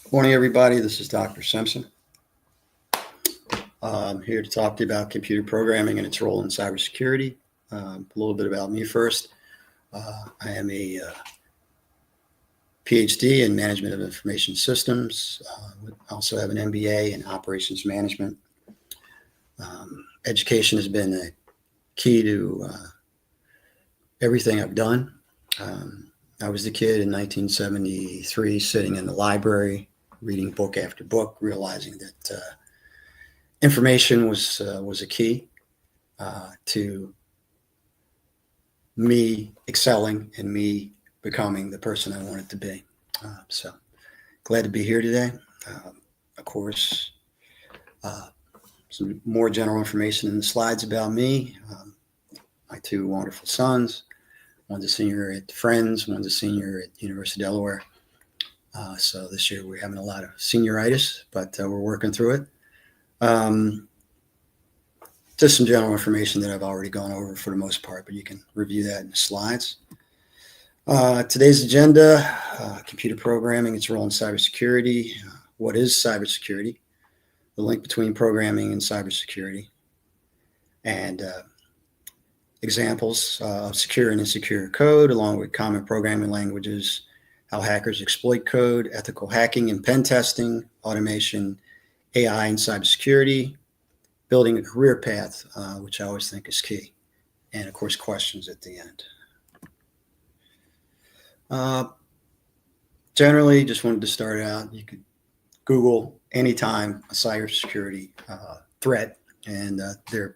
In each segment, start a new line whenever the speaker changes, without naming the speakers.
Morning, everybody. This is Dr. Simpson. I'm here to talk to you about computer programming and its role in cybersecurity. A little bit about me first. I am a PhD in Management of Information Systems. I also have an MBA in Operations Management. Education has been a key to everything I've done. I was the kid in 1973 sitting in the library reading book after book, realizing that information was a key to me excelling and me becoming the person I wanted to be. So glad to be here today. Of course, some more general information in the slides about me. My two wonderful sons. One's a senior at Friends, one's a senior at University of Delaware. So this year we're having a lot of senioritis, but we're working through it. Just some general information that I've already gone over for the most part, but you can review that in the slides. Today's agenda, computer programming, its role in cybersecurity. What is cybersecurity? The link between programming and cybersecurity. And examples of secure and insecure code, along with common programming languages, how hackers exploit code, ethical hacking and pen testing, automation, AI and cybersecurity, building a career path, which I always think is key. And of course, questions at the end. Generally, just wanted to start out, you could Google anytime a cybersecurity threat, and there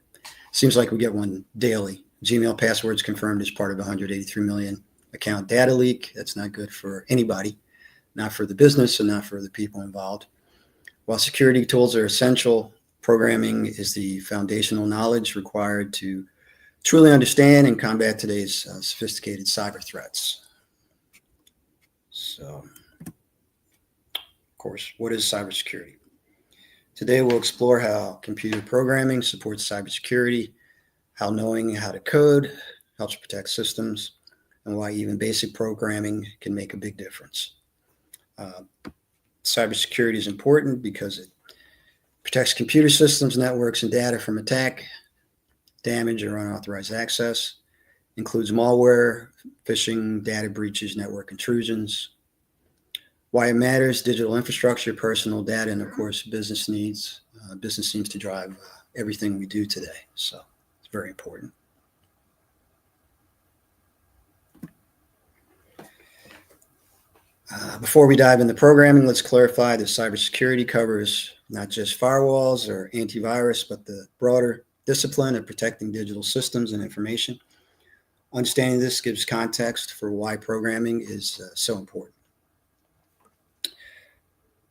seems like we get one daily. Gmail passwords confirmed as part of a 183 million account data leak. That's not good for anybody, not for the business and not for the people involved. While security tools are essential, programming is the foundational knowledge required to truly understand and combat today's sophisticated cyber threats. So, of course, what is cybersecurity? Today, we'll explore how computer programming supports cybersecurity, how knowing how to code helps protect systems, and why even basic programming can make a big difference. Cybersecurity is important because it protects computer systems, networks, and data from attack, damage, or unauthorized access. Includes malware, phishing, data breaches, network intrusions. Why it matters: digital infrastructure, personal data, and of course, business needs. Business seems to drive everything we do today, so it's very important. Before we dive into programming, let's clarify that cybersecurity covers not just firewalls or antivirus, but the broader discipline of protecting digital systems and information. Understanding this gives context for why programming is so important.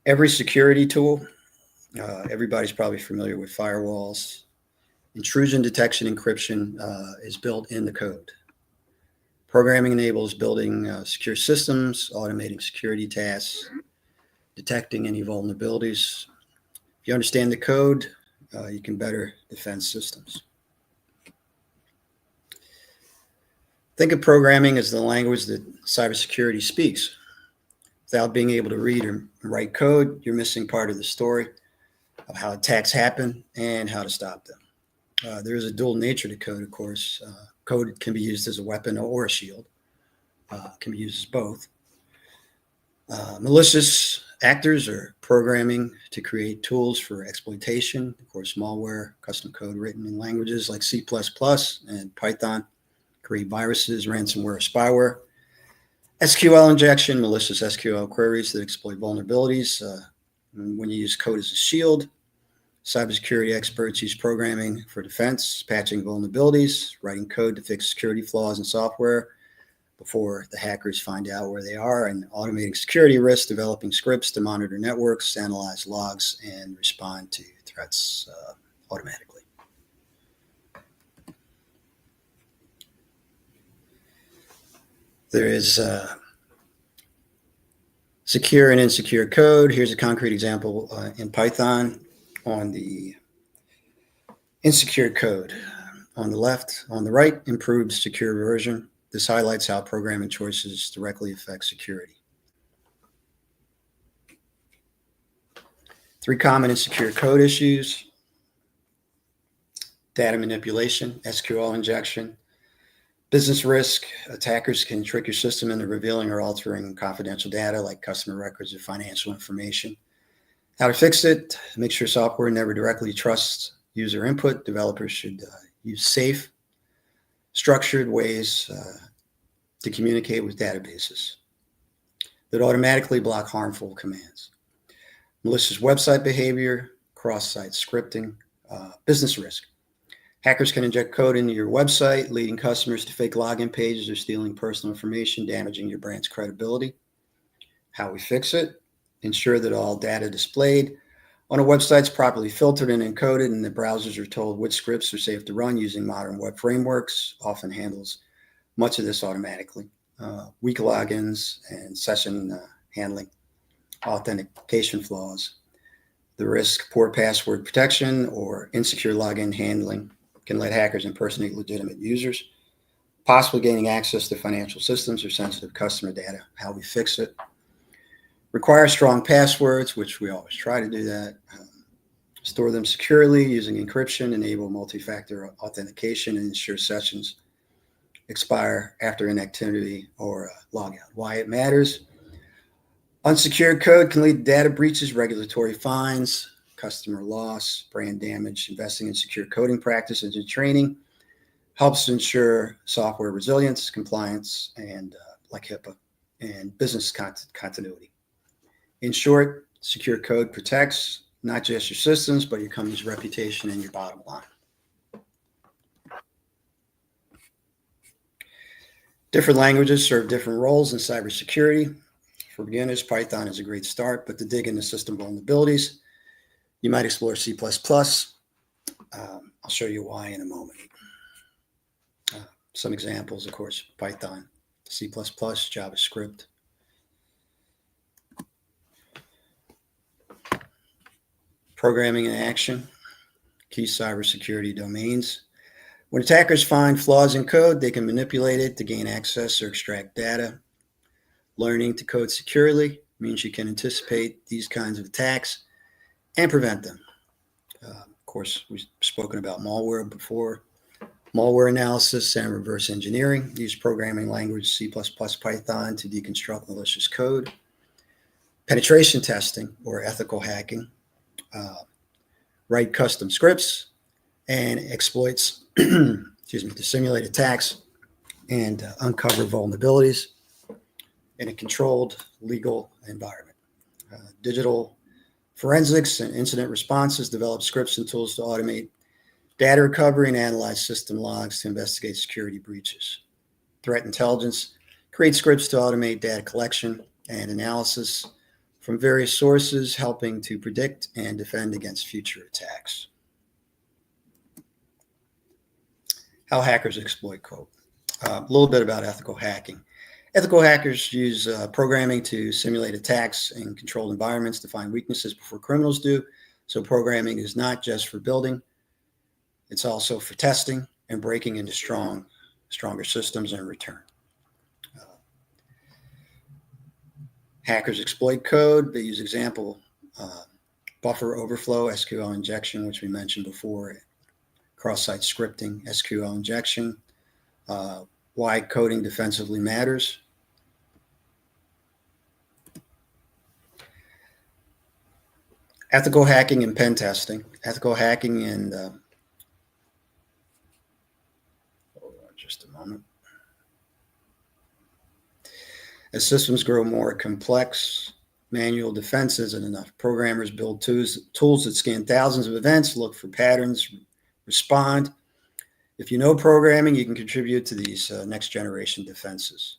Every security tool, everybody's probably familiar with firewalls. Intrusion detection encryption is built in the code. Programming enables building secure systems, automating security tasks, detecting any vulnerabilities. If you understand the code, you can better defend systems. Think of programming as the language that cybersecurity speaks. Without being able to read or write code, you're missing part of the story of how attacks happen and how to stop them. There is a dual nature to code, of course. Code can be used as a weapon or a shield. Can be used as both. Malicious actors are programming to create tools for exploitation. Of course, malware, custom code written in languages like C++ and Python, create viruses, ransomware, spyware. SQL injection, malicious SQL queries that exploit vulnerabilities. When you use code as a shield, cybersecurity experts use programming for defense, patching vulnerabilities, writing code to fix security flaws in software before the hackers find out where they are, and automating security risks, developing scripts to monitor networks, analyze logs, and respond to threats automatically. There is secure and insecure code. Here's a concrete example in Python on the insecure code. On the left, on the right, improved secure version. This highlights how programming choices directly affect security. Three common insecure code issues: data manipulation, SQL injection, business risk. Attackers can trick your system into revealing or altering confidential data like customer records or financial information. How to fix it: make sure software never directly trusts user input. Developers should use safe, structured ways to communicate with databases that automatically block harmful commands. Malicious website behavior, cross-site scripting, business risk. Hackers can inject code into your website, leading customers to fake login pages or stealing personal information, damaging your brand's credibility. How we fix it: ensure that all data displayed on a website is properly filtered and encoded, and the browsers are told which scripts are safe to run. Using modern web frameworks often handles much of this automatically. Weak logins and session handling, authentication flaws. The risk: poor password protection or insecure login handling can let hackers impersonate legitimate users, possibly gaining access to financial systems or sensitive customer data. How we fix it: require strong passwords, which we always try to do that. Store them securely using encryption, enable multi-factor authentication, and ensure sessions expire after inactivity or logout. Why it matters: unsecured code can lead to data breaches, regulatory fines, customer loss, brand damage. Investing in secure coding practices and training helps to ensure software resilience, compliance, and like HIPAA, and business continuity. In short, secure code protects not just your systems, but your company's reputation and your bottom line. Different languages serve different roles in cybersecurity. For beginners, Python is a great start, but to dig into system vulnerabilities, you might explore C++. I'll show you why in a moment. Some examples, of course: Python, C++, JavaScript. Programming in action, key cybersecurity domains. When attackers find flaws in code, they can manipulate it to gain access or extract data. Learning to code securely means you can anticipate these kinds of attacks and prevent them. Of course, we've spoken about malware before. Malware analysis and reverse engineering. Use programming language C++, Python to deconstruct malicious code. Penetration testing or ethical hacking. Write custom scripts and exploits to simulate attacks and uncover vulnerabilities in a controlled legal environment. Digital forensics and incident responses. Develop scripts and tools to automate data recovery and analyze system logs to investigate security breaches. Threat intelligence. Create scripts to automate data collection and analysis from various sources, helping to predict and defend against future attacks. How hackers exploit code. A little bit about ethical hacking. Ethical hackers use programming to simulate attacks in controlled environments to find weaknesses before criminals do. So programming is not just for building, it's also for testing and breaking into stronger systems in return. Hackers exploit code. They use example buffer overflow, SQL injection, which we mentioned before, cross-site scripting, SQL injection, why coding defensively matters. Ethical hacking and pen testing. Ethical hacking and hold on just a moment. As systems grow more complex, manual defense isn't enough. Programmers build tools that scan thousands of events, look for patterns, respond. If you know programming, you can contribute to these next generation defenses.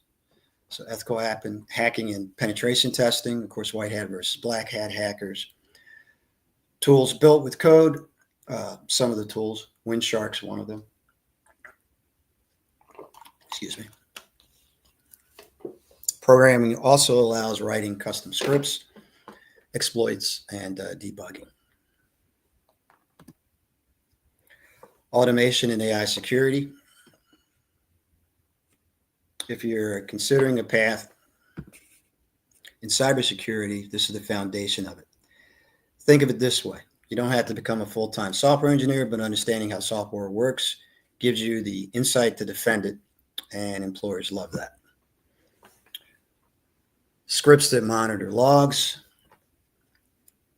So ethical hacking and penetration testing, of course, white hat versus black hat hackers. Tools built with code, some of the tools, Windshark's one of them. Excuse me. Programming also allows writing custom scripts, exploits, and debugging. Automation and AI security. If you're considering a path in cybersecurity, this is the foundation of it. Think of it this way. You don't have to become a full-time software engineer, but understanding how software works gives you the insight to defend it, and employers love that. Scripts that monitor logs,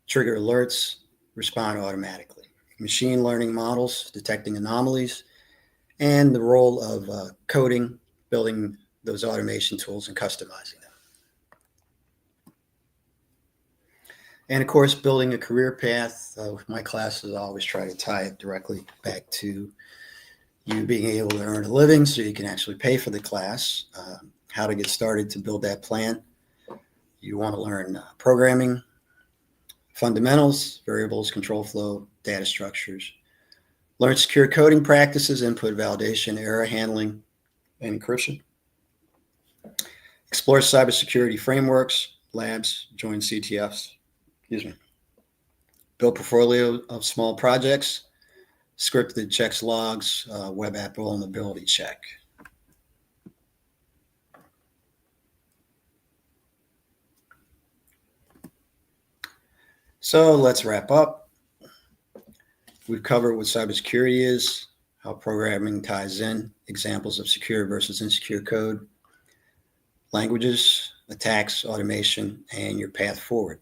trigger alerts, respond automatically. Machine learning models detecting anomalies, and the role of coding, building those automation tools and customizing them. And of course, building a career path. With my classes, I always try to tie it directly back to you being able to earn a living so you can actually pay for the class, how to get started to build that plan. You want to learn programming, fundamentals, variables, control flow, data structures. Learn secure coding practices, input validation, error handling, and encryption. Explore cybersecurity frameworks, labs, join CTFs. Build portfolio of small projects, scripted checks logs, web app vulnerability check. So let's wrap up. We've covered what cybersecurity is, how programming ties in, examples of secure versus insecure code, languages, attacks, automation, and your path forward.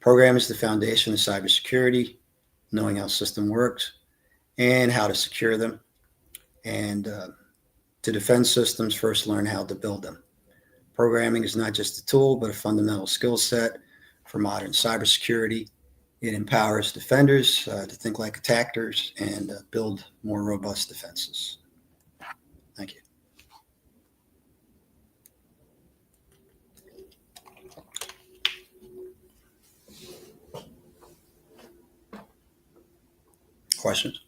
Programming is the foundation of cybersecurity, knowing how a system works and how to secure them. And to defend systems, first learn how to build them. Programming is not just a tool, but a fundamental skill set for modern cybersecurity. It empowers defenders to think like attackers and build more robust defenses. Thank you. Questions?